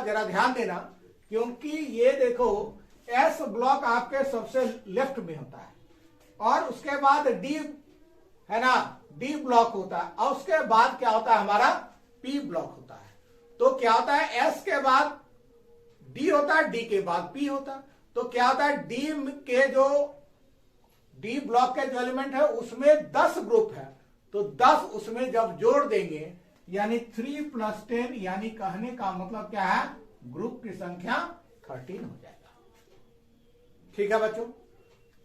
जरा ध्यान देना, क्योंकि ये देखो एस ब्लॉक आपके सबसे लेफ्ट में होता है और उसके बाद डी है ना, डी ब्लॉक होता है और उसके बाद क्या होता है हमारा पी ब्लॉक होता है। तो क्या होता है एस के बाद डी होता है, डी के बाद पी होता है। तो क्या होता है डी के जो डी ब्लॉक के जो एलिमेंट है उसमें 10 ग्रुप है, तो 10 उसमें जब जोड़ देंगे यानी 3 + 10, यानी कहने का मतलब क्या है ग्रुप की संख्या 13 हो जाएगा। ठीक है बच्चों,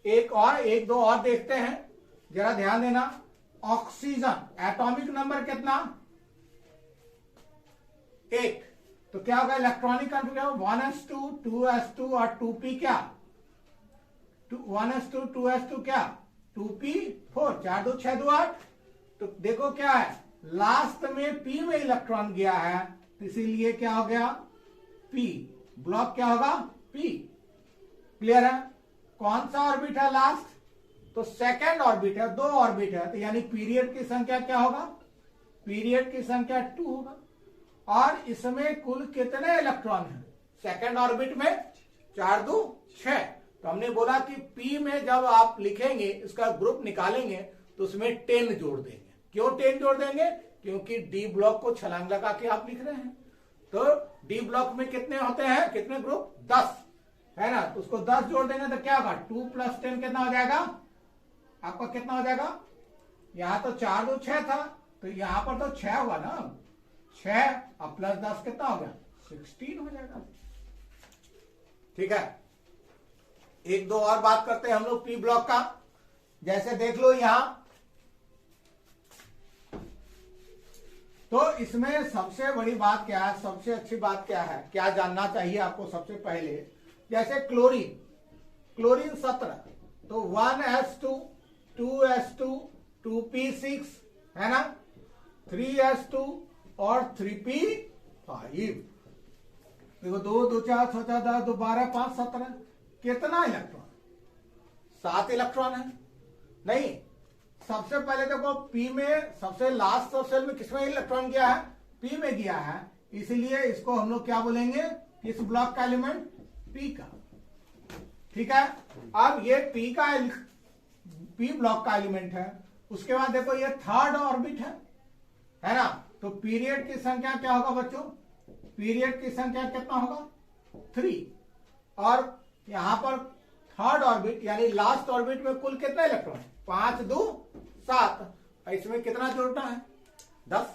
एक दो और देखते हैं, जरा ध्यान देना। ऑक्सीजन एटॉमिक नंबर कितना 1, तो क्या होगा इलेक्ट्रॉनिक कॉन्फ़िगरेशन 1s2 2s2 और 2p क्या 1s2 2s2 क्या 2p4 4 2 6 2 8। तो देखो क्या है लास्ट में p में इलेक्ट्रॉन गया है, तो इसीलिए क्या हो गया p ब्लॉक क्या होगा p। क्लियर है? कौन सा ऑर्बिट है लास्ट, तो सेकंड ऑर्बिट है, 2 ऑर्बिट है, तो यानी पीरियड की संख्या क्या होगा, पीरियड की संख्या 2 होगा। और इसमें कुल कितने इलेक्ट्रॉन हैं सेकंड ऑर्बिट में 4 2 6। तो हमने बोला कि p में जब आप लिखेंगे इसका ग्रुप निकालेंगे तो उसमें 10 जोड़ देंगे। क्यों 10 जोड़ देंगे, क्योंकि डी ब्लॉक को छलांग लगा के आप लिख रहे हैं। तो डी ब्लॉक में कितने होते हैं, कितने ग्रुप 10 है ना, तो उसको 10 जोड़ देंगे तो क्या होगा 2 + 10 कितना हो जाएगा आपका, कितना हो जाएगा, यहां तो 4 2 6 था, तो यहां पर तो 6 हुआ ना, 6 और +10 कितना हो गया 16 हो जाएगा। ठीक है, एक दो और बात करते हैं हम लोग पी ब्लॉक का। जैसे देख लो यहां, तो इसमें सबसे बड़ी बात क्या है, सबसे अच्छी बात क्या है, क्या जानना चाहिए आपको सबसे पहले। जैसे क्लोरीन 17, तो 1s2 2s2 2p6 है ना, 3s2 और 3p5। देखो 2 2 4 6 4 10 2 12 5 17, कितना इलेक्ट्रॉन 7 इलेक्ट्रॉन है। नहीं, सबसे पहले देखो पी में सबसे लास्ट सेल में किसमें इलेक्ट्रॉन गया है, पी में गया है, इसलिए इसको हम लोग क्या बोलेंगे, किस ब्लॉक का एलिमेंट, पी का। ठीक है, अब ये पी ब्लॉक का एलिमेंट है। उसके बाद देखो ये थर्ड ऑर्बिट है ना, तो पीरियड की संख्या क्या होगा बच्चों, पीरियड की संख्या कितना होगा 3। और यहां पर थर्ड ऑर्बिट यानी लास्ट ऑर्बिट में कुल कितना इलेक्ट्रॉन 5 2 7, इसमें कितना जोड़ना है 10,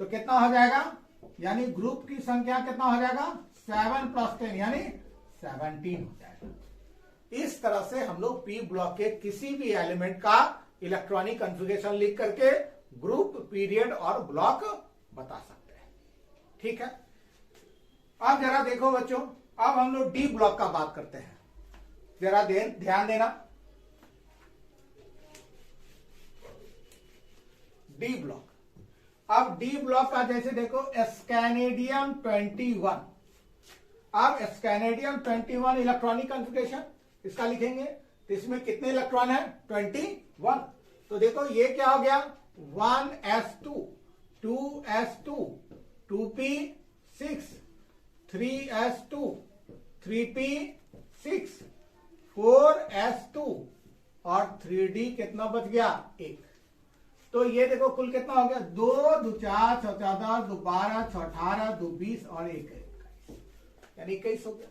तो कितना हो जाएगा, यानी ग्रुप की संख्या कितना हो जाएगा 7 + 10 यानी 17 हो जाएगा। इस तरह से हम लोग पी ब्लॉक के किसी भी एलिमेंट का इलेक्ट्रॉनिक कॉन्फ़िगरेशन लिख करके ग्रुप पीरियड और ब्लॉक बता सकते हैं। ठीक है, अब जरा देखो बच्चों, अब हम लोग डी ब्लॉक का बात करते हैं, जरा ध्यान देना। डी ब्लॉक, अब डी ब्लॉक का जैसे देखो स्कैनेडियम 21, अब स्कैनेडियम 21 इलेक्ट्रॉनिक कॉन्फ़िगरेशन इसका लिखेंगे, तो इसमें कितने इलेक्ट्रॉन है 21। तो देखो ये क्या हो गया 1s2 2s2 2p6 3s2 3p6 4s2 और 3d कितना बच गया 1। तो ये देखो कुल कितना हो गया 2 2 4 6 14 2 12 6 18 2 20 और 1 यानी 21 हो गया।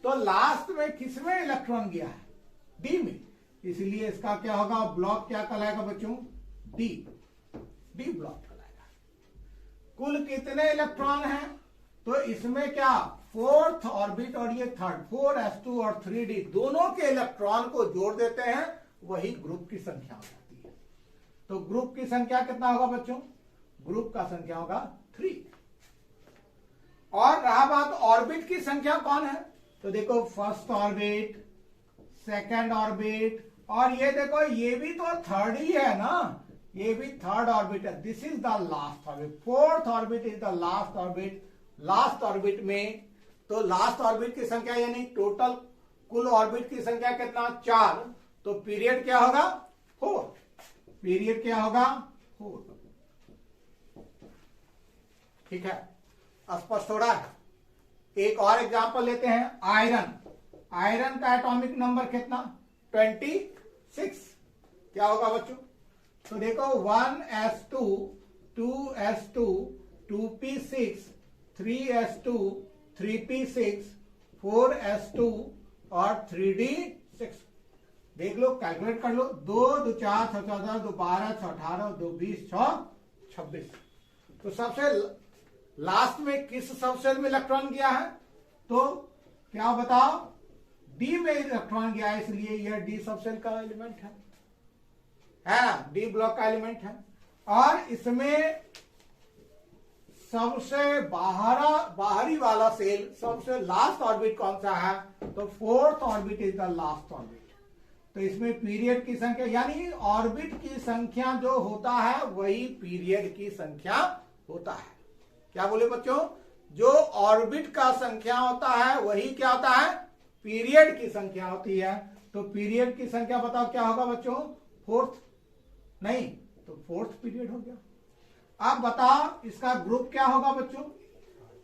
तो लास्ट में किसमें इलेक्ट्रॉन गया है, डी में, इसलिए इसका क्या होगा ब्लॉक क्या कहलाएगा बच्चों, डी ब्लॉक कहलाएगा। कुल कितने इलेक्ट्रॉन हैं, तो इसमें क्या फोर्थ ऑर्बिट और ये थर्ड 4s2 और 3d दोनों के इलेक्ट्रॉन को जोड़ देते हैं, वही ग्रुप की संख्या हो जाती है। तो ग्रुप की संख्या कितना होगा बच्चों, ग्रुप का संख्या होगा 3। और रहा बात ऑर्बिट की संख्या कौन है, तो देखो फर्स्ट ऑर्बिट सेकंड ऑर्बिट और ये देखो ये भी तो थर्ड ही है ना, ये भी थर्ड ऑर्बिट है, this is the last orbit, fourth orbit is the last orbit. Last orbit में तो लास्ट ऑर्बिट की संख्या यानी टोटल कुल ऑर्बिट की संख्या कितना 4, तो पीरियड क्या होगा 4, पीरियड क्या होगा 4। ठीक है, स्पष्ट हो रहा है। एक और एग्जांपल लेते हैं, आयरन। आयरन का एटॉमिक नंबर कितना? 26। क्या होगा बच्चों? तो देखो 1s2, 2s2, 2p6, 3s2, 3p6, 4s2 और 3d6। देख लो, कैलकुलेट कर लो। 2 2 4 6 14 2 12 6 18 2 20 6 26। तो सबसे लास्ट में किस सबसेल में इलेक्ट्रॉन गया है? तो क्या बताओ? डी में इलेक्ट्रॉन गया है, इसलिए यह डी सबसेल का एलिमेंट है ना, डी ब्लॉक का एलिमेंट है। और इसमें सबसे बाहरी वाला सेल, सबसे लास्ट ऑर्बिट कौन सा है? तो fourth orbit is the last orbit. तो इसमें पीरियड की संख्या, यानी ऑर्बिट की संख्या जो होता है वही पीरियड की संख्या होता है। क्या बोले बच्चों? जो ऑर्बिट का संख्या होता है वही क्या होता है? पीरियड की संख्या होती है। तो पीरियड की संख्या बताओ क्या होगा बच्चों? फोर्थ नहीं तो फोर्थ पीरियड हो गया। अब बताओ इसका ग्रुप क्या होगा बच्चों?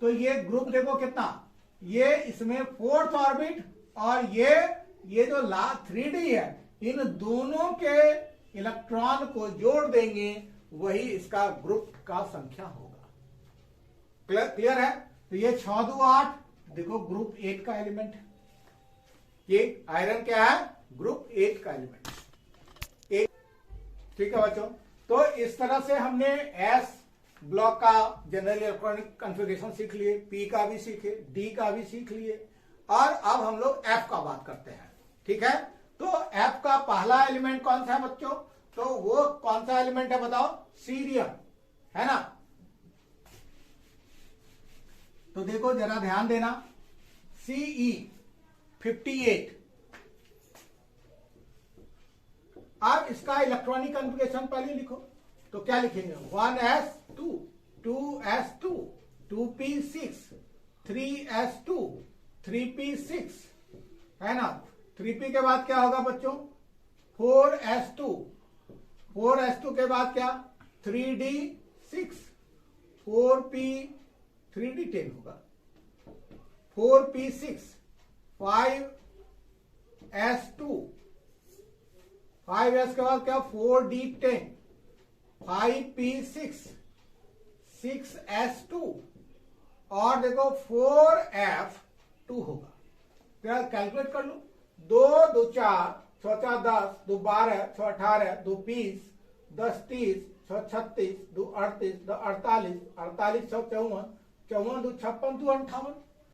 तो ये ग्रुप देखो कितना, ये इसमें फोर्थ ऑर्बिट और ये जो लास्ट 3d है, इन दोनों के इलेक्ट्रॉन को जोड़ देंगे, वही इसका ग्रुप का संख्या होगा। क्लियर है? तो ये 6 2 8 देखो ग्रुप 8 का एलिमेंट है। ये आयरन क्या है? ग्रुप 8 का एलिमेंट। ठीक है बच्चों, तो इस तरह से हमने एस ब्लॉक का जनरल इलेक्ट्रॉनिक कॉन्फ़िगरेशन सीख लिए, पी का भी सीखे, डी का भी सीख लिए, और अब हम लोग एफ का बात करते हैं। ठीक है, तो एफ का पहला एलिमेंट कौन सा है बच्चों? तो वो कौन सा एलिमेंट है बताओ? सीरियम, है ना। तो देखो जरा ध्यान देना, Ce 58। अब इसका इलेक्ट्रॉनिक कॉन्फ़िगरेशन पहले लिखो। तो क्या लिखेंगे? 1s2, 2s2, 2p6, 3s2, 3p6, है ना। 3p के बाद क्या होगा बच्चों? 4s2, 4s2 के बाद क्या? 3d6, 4p, 3d10 होगा, 4p6, 5s2, 5s के बाद क्या? 4d10, 5p6, 6s2 और देखो 4f2 होगा। क्या कैलकुलेट कर लो? 2 2 4 6 4 10 2 12 6 18 2 20 10 30 6 36 2 38 2 48 48 6 54 54 2 56 2 58